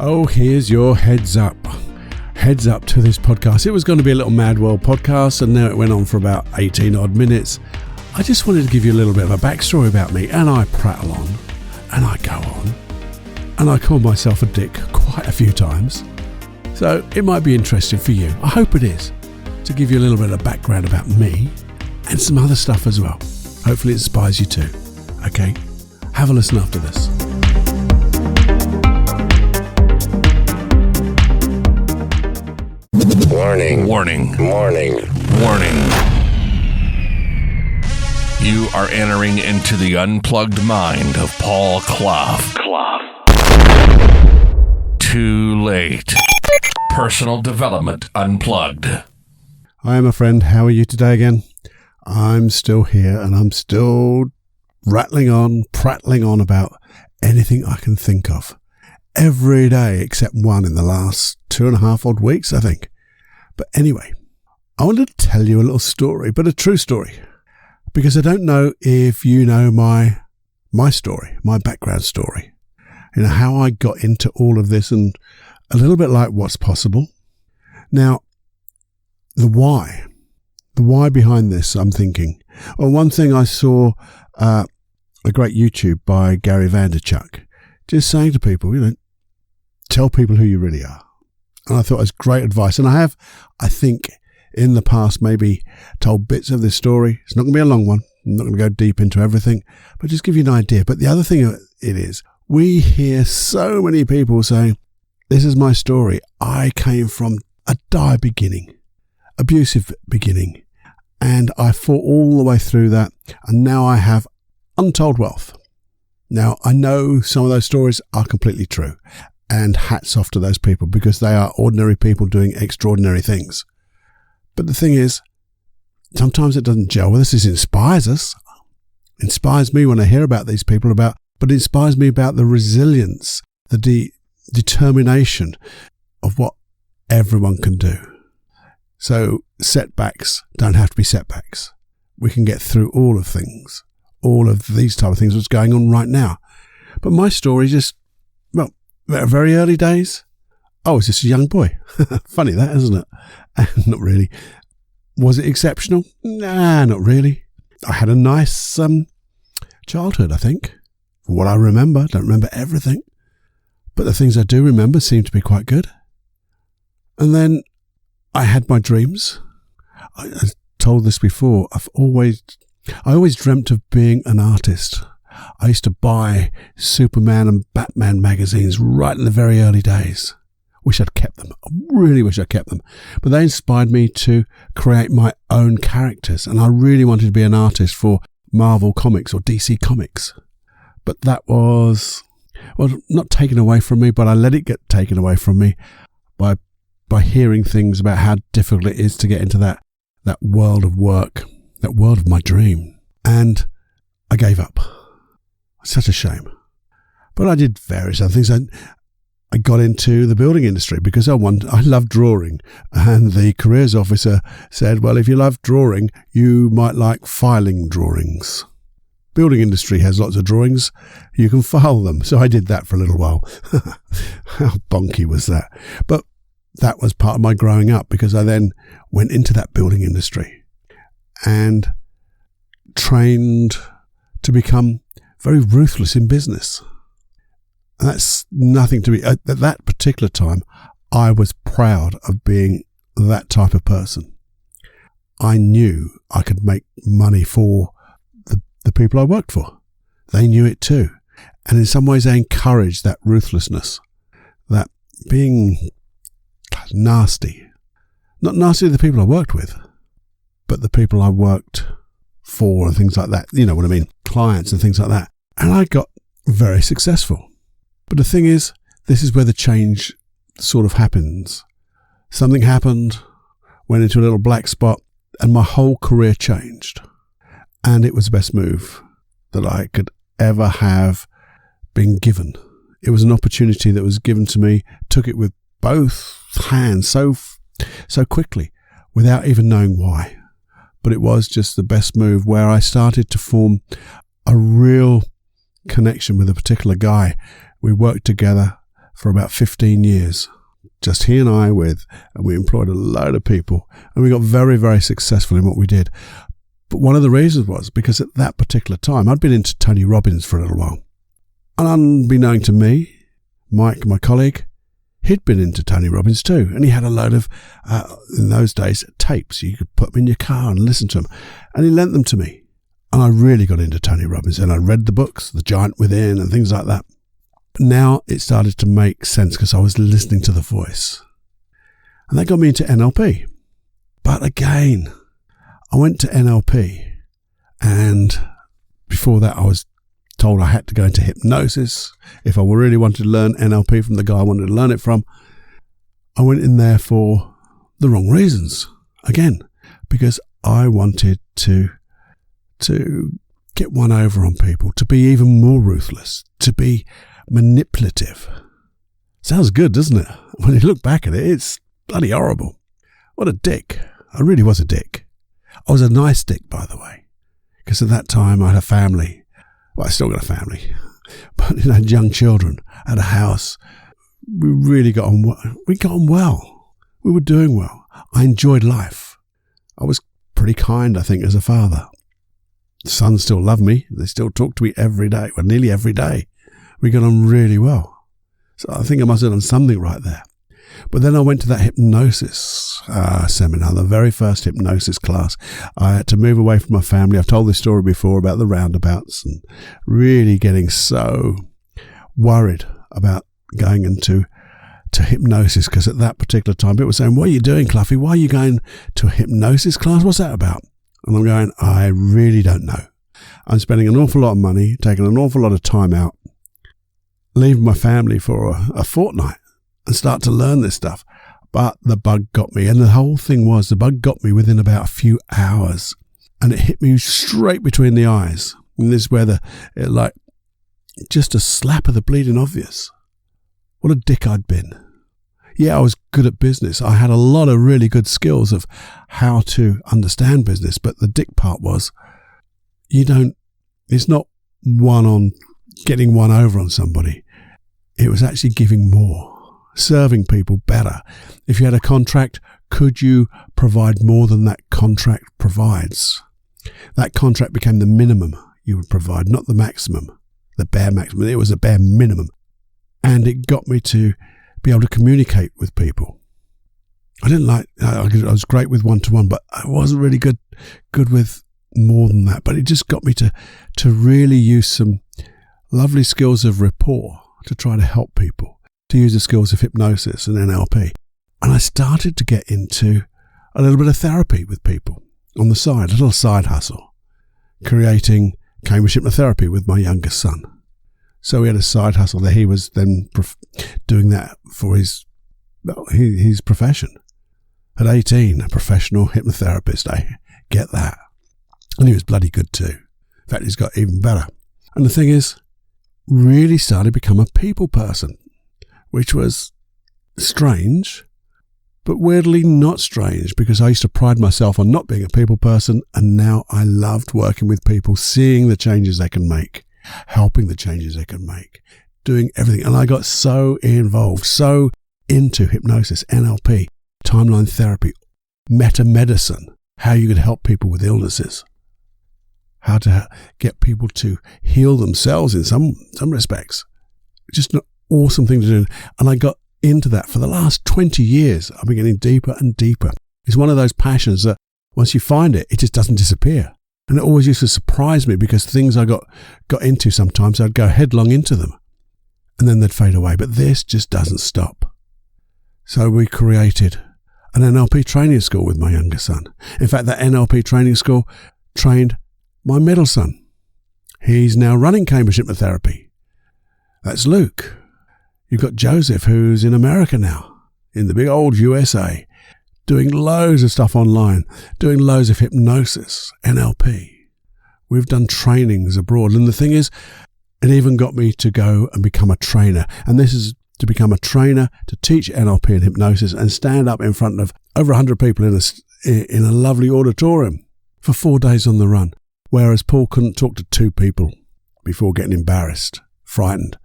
Oh, here's your heads up. Heads up to this podcast. It was going to be a little Mad World podcast, and now it went on for about 18 odd minutes. I just wanted to give you a little bit of a backstory about me, and I prattle on, and I go on, and I call myself a dick quite a few times. So it might be interesting for you. I hope it is, to give you a little bit of background about me and some other stuff as well. Hopefully it inspires you too. Okay? Have a listen after this. Warning. Warning. Warning. Warning. You are entering into the unplugged mind of Paul Clough. Too late. Personal Development Unplugged. Hi, my friend. How are you today again? I'm still here, and I'm still prattling on about anything I can think of. Every day except one in the last 2.5 odd weeks, I think. But anyway, I wanted to tell you a little story, but a true story. Because I don't know if you know my story, my background story. You know, how I got into all of this, and a little bit like what's possible. Now, the why behind this, I'm thinking. Well, one thing I saw a great YouTube by Gary Vaynerchuk, just saying to people, tell people who you really are. And I thought it was great advice. And I think, in the past maybe told bits of this story. It's not going to be a long one. I'm not going to go deep into everything, but just give you an idea. But the other thing it is, we hear so many people saying, this is my story. I came from a dire beginning, abusive beginning, and I fought all the way through that, and now I have untold wealth. Now, I know some of those stories are completely true, and hats off to those people, because they are ordinary people doing extraordinary things. But the thing is, sometimes it doesn't gel with us. It inspires us. It inspires me when I hear about these people, but it inspires me about the resilience, the determination of what everyone can do. So setbacks don't have to be setbacks. We can get through all of things, all of these type of things that's going on right now. But my story just, very early days, I was just a young boy. Funny that, isn't it? Not really. Was it exceptional? Nah, not really. I had a nice childhood, I think. From what I remember, don't remember everything. But the things I do remember seem to be quite good. And then I had my dreams. I told this before. I always dreamt of being an artist. I used to buy Superman and Batman magazines right in the very early days. Wish I'd kept them. I really wish I kept them. But they inspired me to create my own characters. And I really wanted to be an artist for Marvel Comics or DC Comics. But that was, not taken away from me, but I let it get taken away from me by hearing things about how difficult it is to get into that world of work, that world of my dream. And I gave up. Such a shame. But I did various other things. I got into the building industry because I love drawing. And the careers officer said, well, if you love drawing, you might like filing drawings. Building industry has lots of drawings. You can file them. So I did that for a little while. How bonky was that? But that was part of my growing up, because I then went into that building industry and trained to become very ruthless in business. And that's nothing to be, at that particular time, I was proud of being that type of person. I knew I could make money for the people I worked for. They knew it too. And in some ways they encouraged that ruthlessness, that being nasty. Not nasty to the people I worked with, but the people I worked for and things like that. You know what I mean? Clients and things like that. And I got very successful. But the thing is, this is where the change sort of happens. Something happened, went into a little black spot, and my whole career changed. And it was the best move that I could ever have been given. It was an opportunity that was given to me, took it with both hands so quickly, without even knowing why. But it was just the best move, where I started to form a real connection with a particular guy. We worked together for about 15 years. Just he and I and we employed a load of people, and we got very, very successful in what we did. But one of the reasons was because at that particular time, I'd been into Tony Robbins for a little while. And unbeknown to me, Mike, my colleague, he'd been into Tony Robbins too. And he had a load of, in those days, tapes. You could put them in your car and listen to them. And he lent them to me. And I really got into Tony Robbins. And I read the books, The Giant Within and things like that. Now it started to make sense because I was listening to the voice. And that got me into NLP. But again, I went to NLP, and before that I was told I had to go into hypnosis if I really wanted to learn NLP from the guy I wanted to learn it from. I went in there for the wrong reasons. Again, because I wanted to get one over on people, to be even more ruthless, to be manipulative. Sounds good, doesn't it? When you look back at it, it's bloody horrible. What a dick. I really was a dick. I was a nice dick, by the way, because at that time I had a family. Well, I still got a family, but I had young children, I had a house. We really got on. We got on well. We were doing well. I enjoyed life. I was pretty kind, I think, as a father. The sons still love me. They still talk to me every day. Well, nearly every day. We got on really well. So I think I must have done something right there. But then I went to that hypnosis seminar, the very first hypnosis class. I had to move away from my family. I've told this story before about the roundabouts and really getting so worried about going into hypnosis, because at that particular time people were saying, "What are you doing, Cluffy? Why are you going to a hypnosis class? What's that about?" And I'm going, I really don't know. I'm spending an awful lot of money, taking an awful lot of time out, leaving my family for a fortnight and start to learn this stuff. But the bug got me. And the whole thing was, the bug got me within about a few hours. And it hit me straight between the eyes. And this is where just a slap of the bleeding obvious. What a dick I'd been. Yeah, I was good at business. I had a lot of really good skills of how to understand business. But the dick part was, it's not getting one over on somebody. It was actually giving more. Serving people better. If you had a contract, could you provide more than that contract provides? That contract became the minimum you would provide, not the maximum, the bare maximum. It was a bare minimum. And it got me to be able to communicate with people. I was great with one-to-one, but I wasn't really good with more than that. But it just got me to really use some lovely skills of rapport to try to help people, to use the skills of hypnosis and NLP. And I started to get into a little bit of therapy with people on the side, a little side hustle, creating Cambridge hypnotherapy with my youngest son. So we had a side hustle there. He was then doing that for his profession. At 18, a professional hypnotherapist. I get that. And he was bloody good too. In fact, he's got even better. And the thing is, really started to become a people person, which was strange, but weirdly not strange, because I used to pride myself on not being a people person, and now I loved working with people, seeing the changes they can make, helping the changes they can make, doing everything. And I got so involved, so into hypnosis, NLP, timeline therapy, meta medicine, how you could help people with illnesses, how to get people to heal themselves in some respects. Just an awesome thing to do. And I got into that for the last 20 years. I've been getting deeper and deeper. It's one of those passions that once you find it, it just doesn't disappear. And it always used to surprise me, because things I got into sometimes, I'd go headlong into them and then they'd fade away. But this just doesn't stop. So we created an NLP training school with my younger son. In fact, that NLP training school trained my middle son. He's now running Cambridge hypnotherapy. That's Luke. You've got Joseph, who's in America now, in the big old USA, doing loads of stuff online, doing loads of hypnosis, NLP. We've done trainings abroad. And the thing is, it even got me to go and become a trainer. And this is to become a trainer, to teach NLP and hypnosis and stand up in front of over 100 people in a lovely auditorium for 4 days on the run. Whereas Paul couldn't talk to 2 people before getting embarrassed, frightened.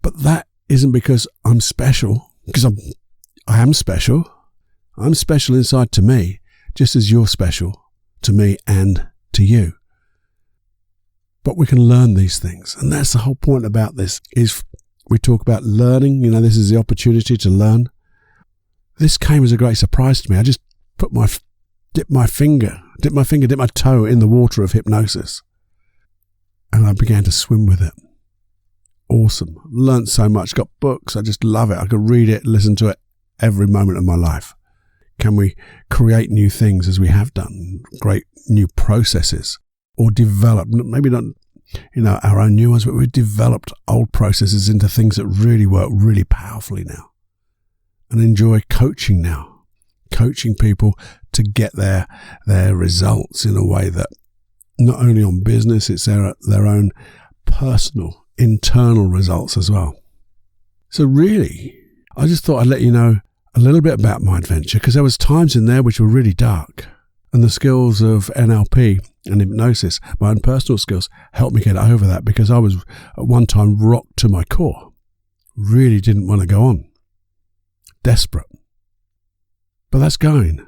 But that isn't because I'm special, because I am special. I'm special inside to me, just as you're special to me and to you. But we can learn these things. And that's the whole point about this, is we talk about learning. This is the opportunity to learn. This came as a great surprise to me. I just dipped my toe in the water of hypnosis. And I began to swim with it. Awesome. Learned so much. Got books. I just love it. I could read it, listen to it every moment of my life. Can we create new things as we have done? Great new processes, or develop, maybe not, our own new ones, but we've developed old processes into things that really work really powerfully now. And enjoy coaching now. Coaching people to get their results in a way that not only on business, it's their own personal, internal results as well. So really, I just thought I'd let you know a little bit about my adventure, because there was times in there which were really dark, and the skills of NLP and hypnosis, my own personal skills, helped me get over that, because I was at one time rocked to my core. Really didn't want to go on. Desperate. But that's going.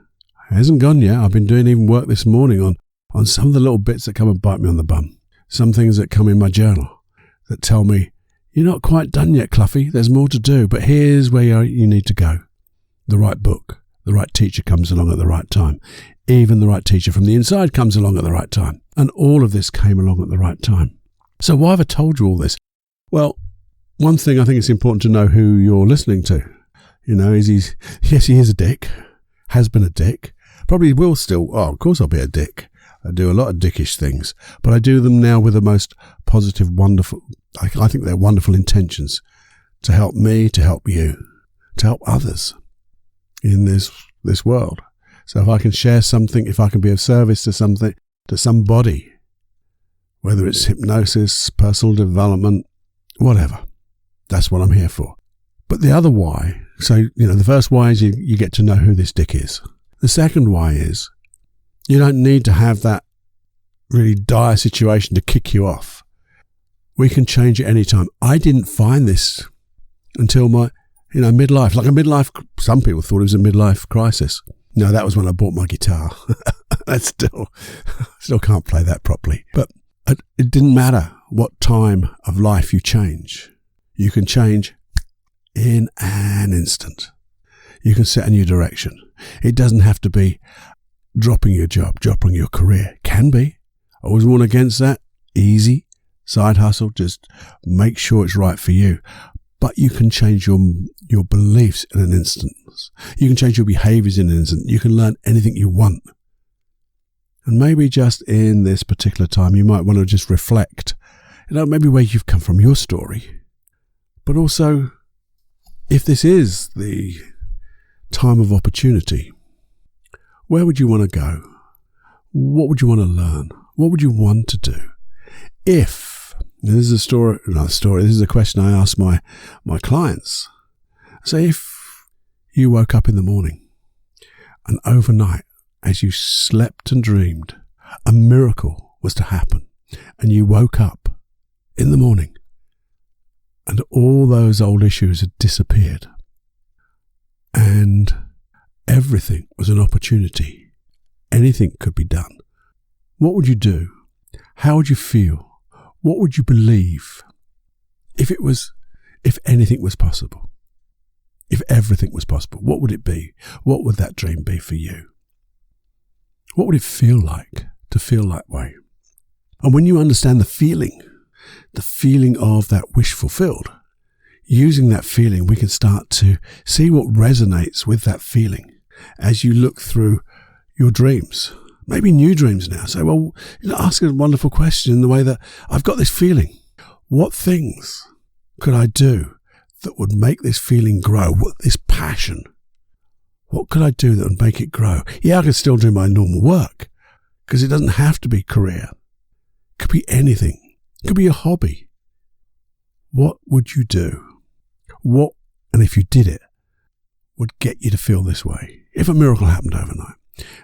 It hasn't gone yet. I've been doing even work this morning on some of the little bits that come and bite me on the bum. Some things that come in my journal that tell me, you're not quite done yet, Cluffy. There's more to do, but here's where you need to go. The right book, the right teacher comes along at the right time. Even the right teacher from the inside comes along at the right time. And all of this came along at the right time. So why have I told you all this? Well, one thing I think it's important to know who you're listening to. Is he is a dick, has been a dick, probably will still. Oh, of course I'll be a dick. I do a lot of dickish things, but I do them now with the most positive, wonderful, I think they're wonderful intentions to help me, to help you, to help others in this world. So if I can share something, if I can be of service to something, to somebody, whether it's hypnosis, personal development, whatever, that's what I'm here for. But the other why, so, the first why is you get to know who this dick is. The second why is you don't need to have that really dire situation to kick you off. We can change it anytime. I didn't find this until my, midlife, like a midlife, some people thought it was a midlife crisis. No, that was when I bought my guitar. I still can't play that properly. But it didn't matter what time of life you change. You can change in an instant. You can set a new direction. It doesn't have to be dropping your job, dropping your career. Can be. I always warn against that. Easy. Side hustle. Just make sure it's right for you. But you can change your beliefs in an instant. You can change your behaviors in an instant. You can learn anything you want. And maybe just in this particular time, you might want to just reflect, maybe where you've come from, your story. But also, if this is the time of opportunity, where would you want to go? What would you want to learn? What would you want to do? This is this is a question I ask my clients. Say if you woke up in the morning and overnight, as you slept and dreamed, a miracle was to happen, and you woke up in the morning and all those old issues had disappeared and everything was an opportunity. Anything could be done. What would you do? How would you feel? What would you believe if anything was possible? If everything was possible, what would it be? What would that dream be for you? What would it feel like to feel that way? And when you understand the feeling of that wish fulfilled, using that feeling, we can start to see what resonates with that feeling as you look through your dreams, maybe new dreams now. So, ask a wonderful question in the way that I've got this feeling. What things could I do that would make this feeling grow? This passion. What could I do that would make it grow? Yeah, I could still do my normal work because it doesn't have to be career. It could be anything. It could be a hobby. What would you do? What, and if you did it, would get you to feel this way? If a miracle happened overnight.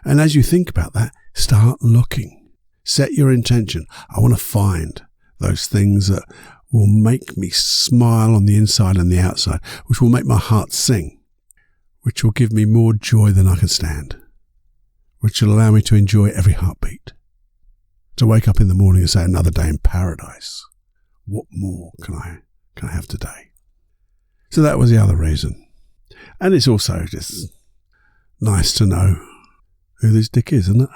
And as you think about that, start looking. Set your intention. I want to find those things that will make me smile on the inside and the outside, which will make my heart sing, which will give me more joy than I can stand, which will allow me to enjoy every heartbeat, to wake up in the morning and say, another day in paradise. What more can I have today? So that was the other reason. And it's also just nice to know who this dick is, isn't it?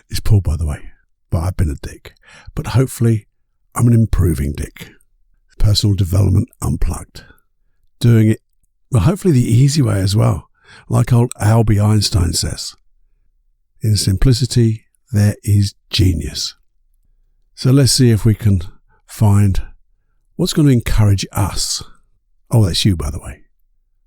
It's Paul, by the way, but I've been a dick. But hopefully I'm an improving dick. Personal development unplugged. Doing it, well, hopefully the easy way as well. Like old Albie Einstein says, in simplicity, there is genius. So let's see if we can find what's going to encourage us. Oh, that's you, by the way.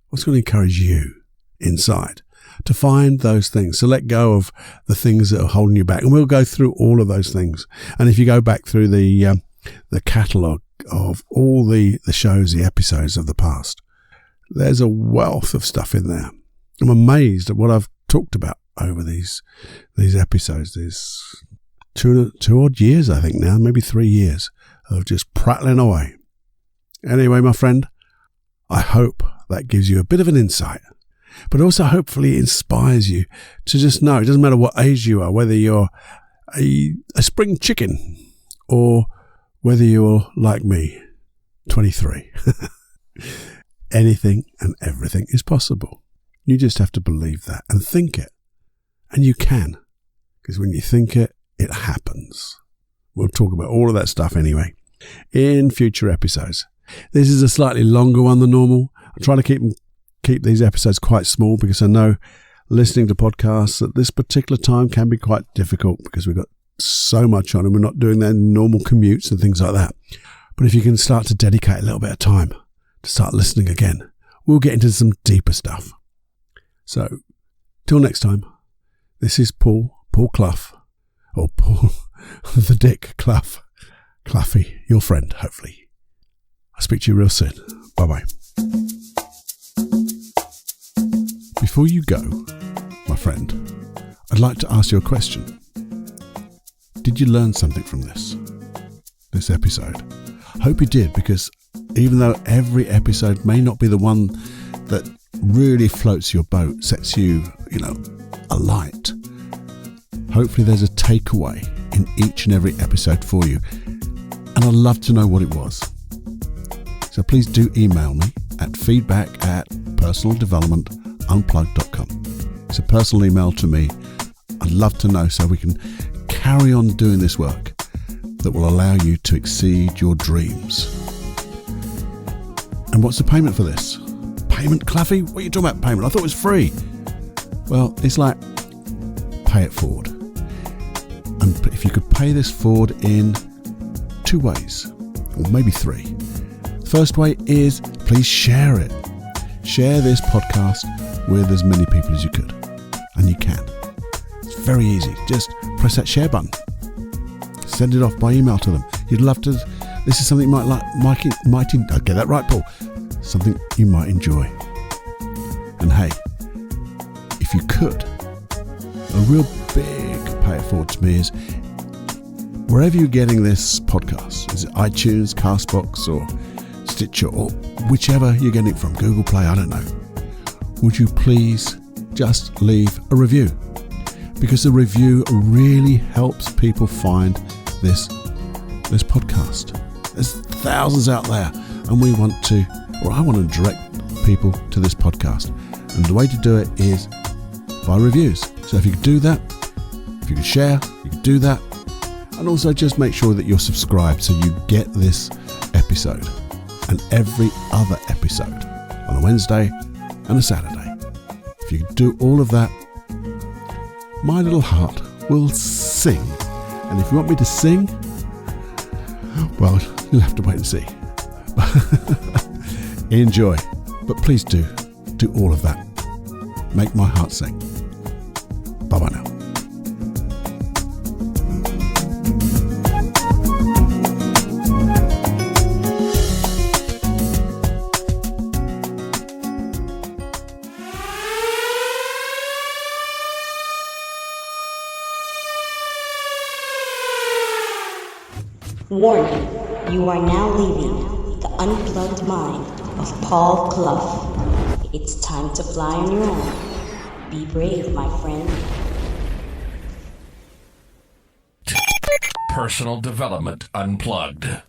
What's going to encourage you inside to find those things, to let go of the things that are holding you back. And we'll go through all of those things. And if you go back through the catalogue of all the shows, the episodes of the past, there's a wealth of stuff in there. I'm amazed at what I've talked about over these episodes. There's two odd years, I think now, maybe 3 years of just prattling away. Anyway, my friend, I hope that gives you a bit of an insight, but also hopefully inspires you to just know it doesn't matter what age you are, whether you're a spring chicken or whether you're like me, 23. Anything and everything is possible. You just have to believe that and think it. And you can, because when you think it, it happens. We'll talk about all of that stuff anyway in future episodes. This is a slightly longer one than normal. I try to keep these episodes quite small because I know listening to podcasts at this particular time can be quite difficult because we've got so much on and we're not doing their normal commutes and things like that. But if you can start to dedicate a little bit of time to start listening again, we'll get into some deeper stuff. So, till next time, this is Paul Clough, or Paul the Dick Clough, Cluffy, your friend, hopefully. I'll speak to you real soon. Bye-bye. Before you go, my friend, I'd like to ask you a question. Did you learn something from this episode? I hope you did, because even though every episode may not be the one that really floats your boat, sets you, alight, hopefully there's a takeaway in each and every episode for you. And I'd love to know what it was. So please do email me at feedback@personaldevelopmentunplugged.com. It's a personal email to me. I'd love to know so we can carry on doing this work that will allow you to exceed your dreams. And what's the payment for this? Payment, Cluffy? What are you talking about, payment? I thought it was free. Well, it's like pay it forward. And if you could pay this forward in 2 ways, or maybe 3. The first way is please share it. Share this podcast with as many people as you could. And you can. It's very easy. Just press that share button. Send it off by email to them. You'd love to. This is something you might I'll get that right, Paul. Something you might enjoy. And hey, if you could, a real big pay it forward to me is wherever you're getting this podcast, is it iTunes, Castbox, or Stitcher, or whichever you're getting it from, Google Play, I don't know. Would you please just leave a review? Because a review really helps people find this podcast. There's thousands out there, and I want to direct people to this podcast. And the way to do it is by reviews. So if you could do that, if you could share, you could do that. And also just make sure that you're subscribed so you get this episode and every other episode on a Wednesday and a Saturday. If you could do all of that, my little heart will sing. And if you want me to sing, well, you'll have to wait and see. Enjoy. But please do all of that. Make my heart sing. Bye-bye now. Warning, you are now leaving the unplugged mind of Paul Clough. It's time to fly on your own. Be brave, my friend. Personal Development Unplugged.